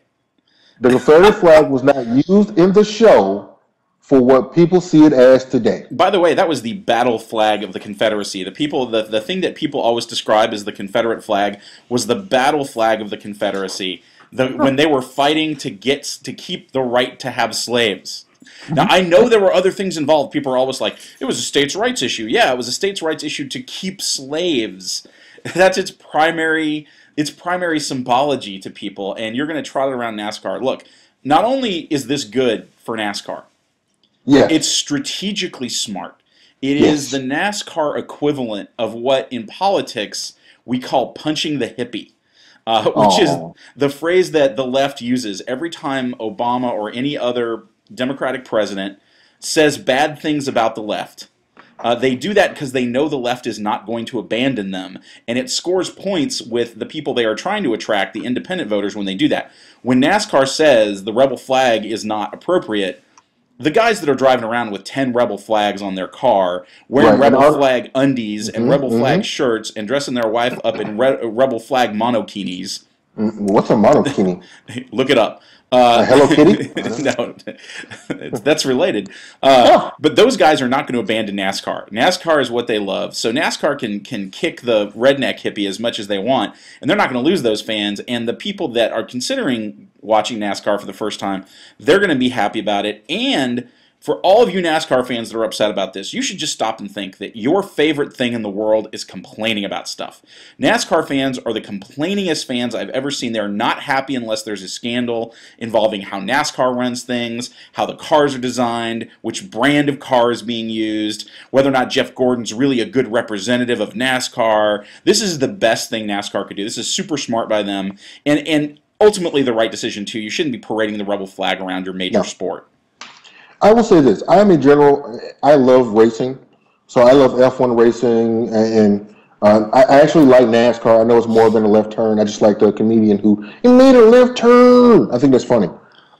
The Confederate flag was not used in the show for what people see it as today. By the way, that was the battle flag of the Confederacy. The thing that people always describe as the Confederate flag was the battle flag of the Confederacy. When they were fighting to keep the right to have slaves. Now, I know there were other things involved. People are always like, it was a states' rights issue. Yeah, it was a states' rights issue to keep slaves. That's its primary symbology to people, and you're going to trot it around NASCAR. Look, not only is this good for NASCAR, it's strategically smart. It is the NASCAR equivalent of what in politics we call punching the hippie. Which is the phrase that the left uses every time Obama or any other Democratic president says bad things about the left. They do that because they know the left is not going to abandon them, and it scores points with the people they are trying to attract, the independent voters, when they do that. When NASCAR says the rebel flag is not appropriate, the guys that are driving around with 10 rebel flags on their car, wearing rebel flag undies and rebel flag shirts, and dressing their wife up in rebel flag monokinis. What's a monokini? Look it up. Hello Kitty? No, that's related. But those guys are not going to abandon NASCAR. NASCAR is what they love. So NASCAR can kick the redneck hippie as much as they want, and they're not going to lose those fans. And the people that are considering watching NASCAR for the first time, they're going to be happy about it. And for all of you NASCAR fans that are upset about this, you should just stop and think that your favorite thing in the world is complaining about stuff. NASCAR fans are the complainingest fans I've ever seen. They're not happy unless there's a scandal involving how NASCAR runs things, how the cars are designed, which brand of car is being used, whether or not Jeff Gordon's really a good representative of NASCAR. This is the best thing NASCAR could do. This is super smart by them, and ultimately the right decision too. You shouldn't be parading the rebel flag around your major sport. I will say this. I love racing. So I love F1 racing, and I actually like NASCAR. I know it's more than a left turn. I just like the comedian who made a left turn. I think that's funny.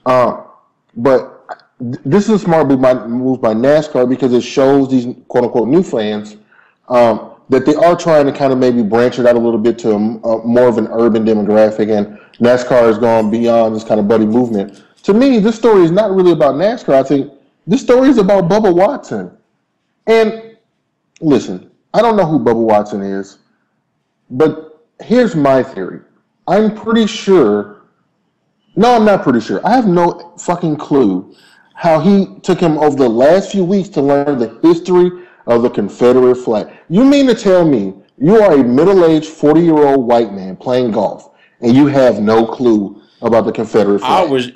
But this is a smart move by NASCAR because it shows these quote-unquote new fans that they are trying to kind of maybe branch it out a little bit to more of an urban demographic, and NASCAR has gone beyond this kind of buddy movement. To me, this story is not really about NASCAR. I think this story is about Bubba Watson. And listen, I don't know who Bubba Watson is, but here's my theory. I'm not pretty sure. I have no fucking clue how he took him over the last few weeks to learn the history of the Confederate flag. You mean to tell me you are a middle-aged 40-year-old white man playing golf and you have no clue about the Confederate flag? I was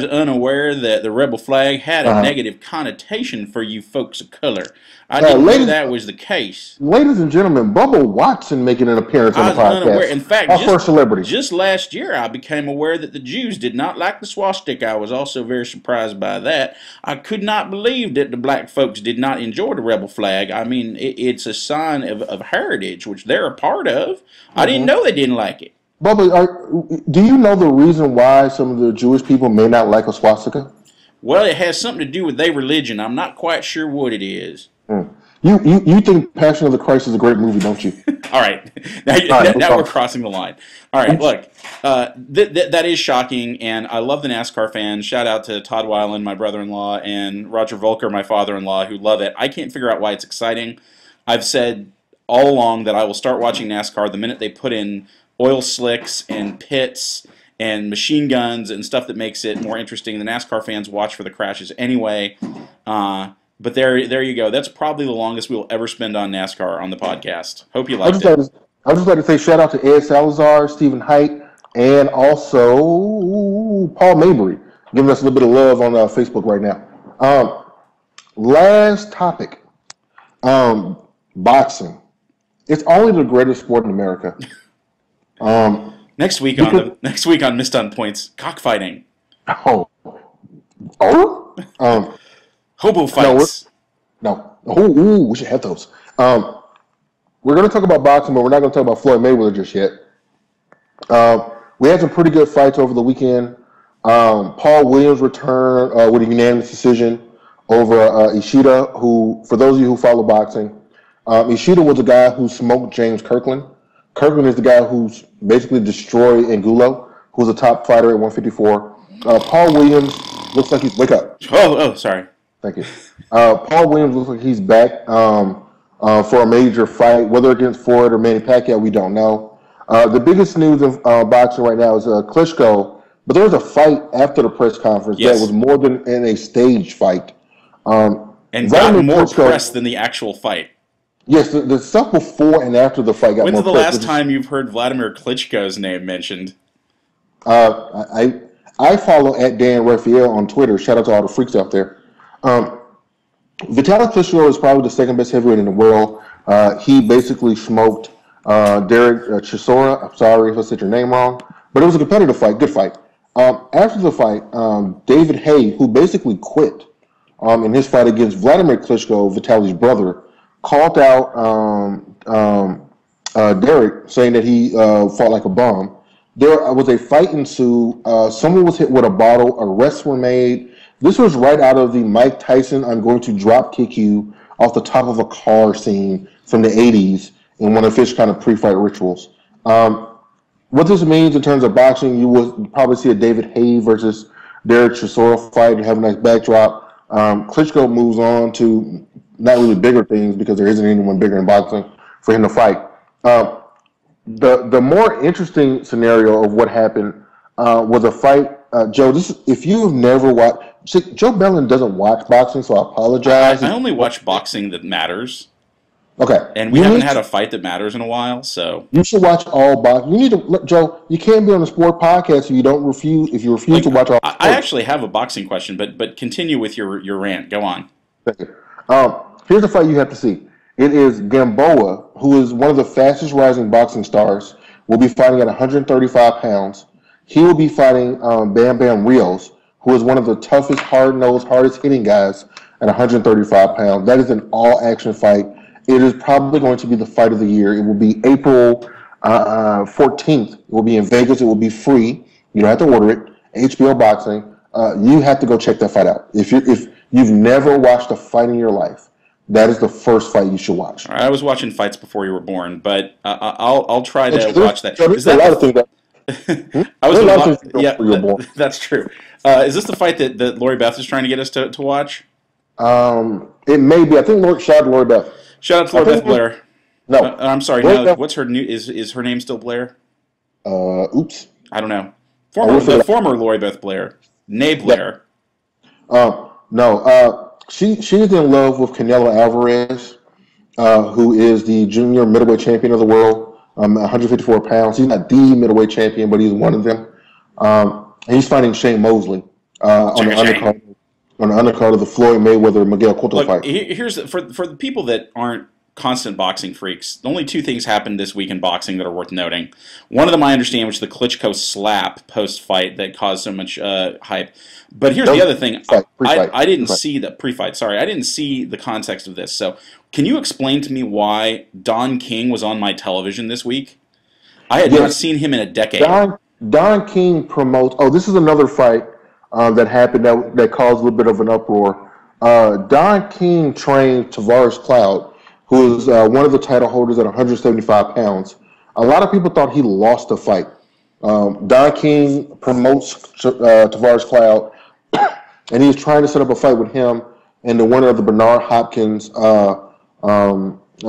unaware that the rebel flag had a negative connotation for you folks of color. I didn't know that was the case. Ladies and gentlemen, Bubba Watson making an appearance on the podcast. Unaware. In fact, first celebrity. Just last year, I became aware that the Jews did not like the swastika. I was also very surprised by that. I could not believe that the black folks did not enjoy the rebel flag. I mean, it's a sign of heritage, which they're a part of. I didn't know they didn't like it. Bubba, do you know the reason why some of the Jewish people may not like a swastika? Well, it has something to do with their religion. I'm not quite sure what it is. You think Passion of the Christ is a great movie, don't you? All right, now we're crossing the line. All right, look, that is shocking, and I love the NASCAR fans. Shout out to Todd Weiland, my brother-in-law, and Roger Volker, my father-in-law, who love it. I can't figure out why it's exciting. I've said all along that I will start watching NASCAR the minute they put in oil slicks and pits and machine guns and stuff that makes it more interesting. The NASCAR fans watch for the crashes anyway. But there you go. That's probably the longest we will ever spend on NASCAR on the podcast. Hope you liked it. I'd just like to say shout out to Ed Salazar, Stephen Height, and also Paul Mabry, giving us a little bit of love on Facebook right now. Last topic, boxing. It's only the greatest sport in America. Next week on MissedOnPoints, cockfighting. Hobo fights. No. We should have those. We're going to talk about boxing, but we're not going to talk about Floyd Mayweather just yet. We had some pretty good fights over the weekend. Paul Williams returned with a unanimous decision over Ishida, who, for those of you who follow boxing, Ishida was the guy who smoked James Kirkland. Kirkland is the guy who's basically destroyed Angulo, who's a top fighter at 154. Paul Williams looks like he's... Wake up. Oh, sorry. Thank you. Paul Williams looks like he's back for a major fight, whether against Floyd or Manny Pacquiao, we don't know. The biggest news of boxing right now is Klitschko, but there was a fight after the press conference that was more than in a staged fight. And got more press than the actual fight. Yes, the stuff before and after the fight got more press. When's the last time you've heard Vladimir Klitschko's name mentioned? I follow at Dan Raphael on Twitter. Shout out to all the freaks out there. Vitaly Klitschko is probably the second best heavyweight in the world. He basically smoked Derek Chisora. I'm sorry if I said your name wrong, but it was a competitive fight, good fight. After the fight, David Haye, who basically quit in his fight against Vladimir Klitschko, Vitaly's brother, called out Derek, saying that he fought like a bum. There was a fight ensued. Someone was hit with a bottle. Arrests were made. This was right out of the Mike Tyson, I'm going to drop kick you off the top of a car scene from the 80s in one of his kind of pre-fight rituals. What this means in terms of boxing, you will probably see a David Haye versus Derek Chisora fight and have a nice backdrop. Klitschko moves on to not really bigger things because there isn't anyone bigger in boxing for him to fight. The more interesting scenario of what happened was a fight. Joe, if you've never watched, Joe Bellon doesn't watch boxing, so I apologize. I only watch boxing that matters. Okay, and we haven't had a fight that matters in a while, so you should watch all boxing. You need to, Joe. You can't be on a sport podcast if you don't refuse. If you refuse to watch all. I actually have a boxing question, but continue with your rant. Go on. Thank you. Here's the fight you have to see. It is Gamboa, who is one of the fastest rising boxing stars, will be fighting at 135 pounds. He will be fighting Bam Bam Rios, who is one of the toughest, hard-nosed, hardest-hitting guys at 135 pounds. That is an all-action fight. It is probably going to be the fight of the year. It will be April 14th. It will be in Vegas. It will be free. You don't have to order it. HBO Boxing. You have to go check that fight out. If you've never watched a fight in your life, that is the first fight you should watch. All right, I was watching fights before you were born, but I'll try to watch that. There's a lot of things that... That's true. Is this the fight that Lori Beth is trying to get us to watch? It may be. I think shout out to Lori Beth. Shout out to Lori Beth Blair. No, I'm sorry. No, what's her new? Is her name still Blair? Oops. I don't know. Former Lori Beth Blair, Nay Blair. No. She's in love with Canelo Alvarez, who is the junior middleweight champion of the world. 154 pounds. He's not the middleweight champion, but he's one of them. And he's fighting Shane Mosley on the undercard of the Floyd Mayweather Miguel Cotto fight. Here's for the people that aren't constant boxing freaks. The only two things happened this week in boxing that are worth noting. One of them I understand, which is the Klitschko slap post fight that caused so much hype. But here's the other thing. I didn't see the pre-fight. Sorry, I didn't see the context of this. So, can you explain to me why Don King was on my television this week? I had not seen him in a decade. Don King promotes. Oh, this is another fight that happened that caused a little bit of an uproar. Don King trained Tavares Cloud, who is one of the title holders at 175 pounds. A lot of people thought he lost the fight. Don King promotes Tavares Cloud, and he was trying to set up a fight with him and the winner of the Bernard Hopkins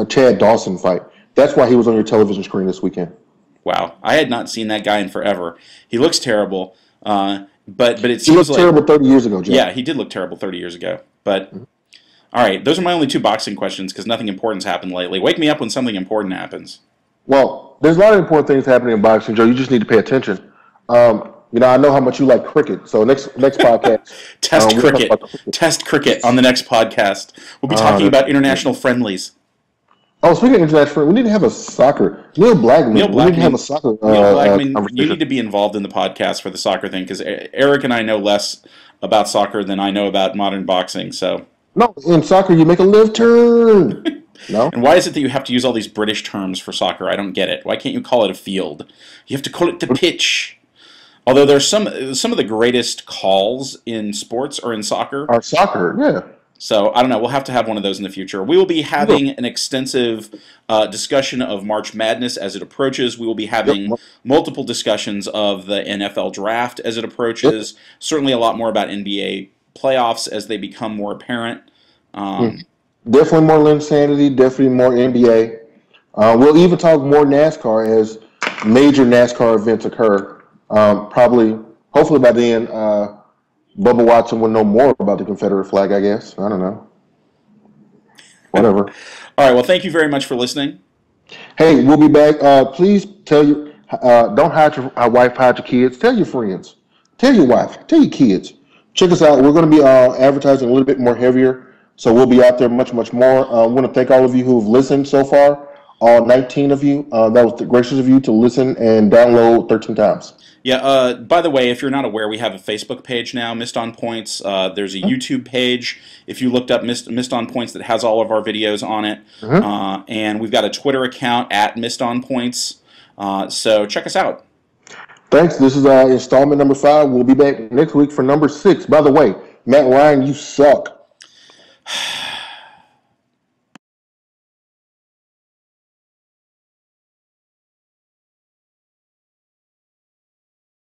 Chad Dawson fight. That's why he was on your television screen this weekend. Wow, I had not seen that guy in forever. He looks terrible, but it seems he looked terrible 30 years ago, Jeff. Yeah, he did look terrible 30 years ago. But all right, those are my only 2 boxing questions because nothing important's happened lately. Wake me up when something important happens. Well, there's a lot of important things happening in boxing, Joe. You just need to pay attention. I know how much you like cricket. So next podcast, Test cricket on the next podcast. We'll be talking about international friendlies. Oh, speaking of international, we need to have a soccer. Neil Blackman. We need to have a soccer. Neil Blackman, you need to be involved in the podcast for the soccer thing because Eric and I know less about soccer than I know about modern boxing. So no, in soccer you make a left turn. No. And why is it that you have to use all these British terms for soccer? I don't get it. Why can't you call it a field? You have to call it the pitch. Although there's some of the greatest calls in sports are in soccer. Our soccer, yeah. So, I don't know. We'll have to have one of those in the future. We will be having an extensive discussion of March Madness as it approaches. We will be having multiple discussions of the NFL draft as it approaches. Certainly a lot more about NBA playoffs as they become more apparent. Definitely more Linsanity, definitely more NBA. We'll even talk more NASCAR as major NASCAR events occur. Hopefully by then, Bubba Watson will know more about the Confederate flag, I guess. I don't know. Whatever. All right, well, thank you very much for listening. Hey, we'll be back. Please tell your, don't hide your wife, hide your kids. Tell your friends. Tell your wife. Tell your kids. Check us out. We're going to be advertising a little bit more heavier. So we'll be out there much, much more. I want to thank all of you who have listened so far, all 19 of you. That was gracious of you to listen and download 13 times. Yeah, by the way, if you're not aware, we have a Facebook page now, Missed on Points. There's a YouTube page, if you looked up Missed on Points, that has all of our videos on it. And we've got a Twitter account at Missed on Points. So check us out. Thanks. This is installment number 5. We'll be back next week for number 6. By the way, Matt Ryan, you suck.